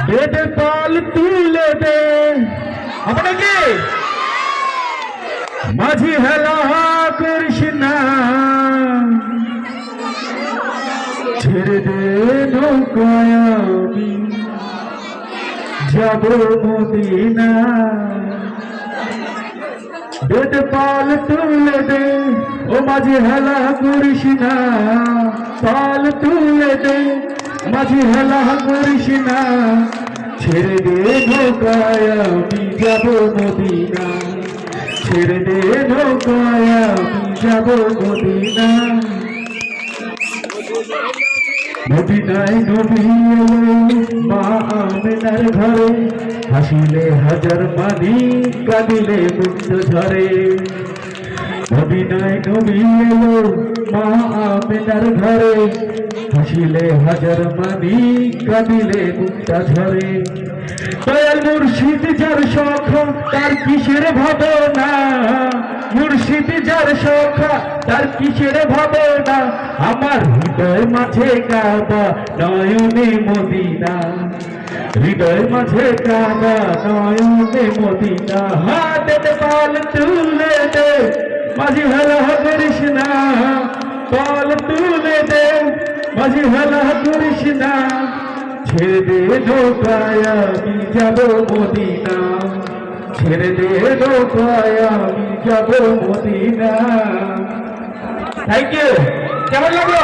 বেদ পাল তুলে দে আপনাকে মাঝি হেলা করিস না, ছেড়ে দে নৌকায় আমি যাব মদিনা। বেদ পাল তুলে দে ও মাঝি হেলা করিস না, পাল তুলে দে মাঝি হেলা করিস না, ছেড়ে দে নৌকায় আমি যাব মদিনা, ছেড়ে দে নৌকায় আমি যাব মদিনা। মদিনায় নবী এলো মা আমেনার ঘরে, হাসিলে হাজার মানি কাঁদিলে মুক্ত ঝরে। মদিনায় নবী এলো মা আমেনার ঘরে, হাসিলে হাজার মানি কাঁদিলে মুক্তা ঝরে। দয়াল মুর্শিদ যার শখ তার কিসের ভাবনা, মুর্শিদ যার শখ তার কিসের ভাবনা, আমার হৃদয় মাঝে কাবা নয়নে মদিনা, হৃদয় মাঝে কাবা নয়নে মদিনা। হাতে পাল তুলে দে মাঝি হেলা করিস না, পাল তুলে দে মাঝি হেলা করিস না, ছেড়ে দে নৌকায় আমি যাব মদিনা, ছেড়ে দে নৌকায় আমি যাব মদিনা। Thank you. কেমন লাগলো?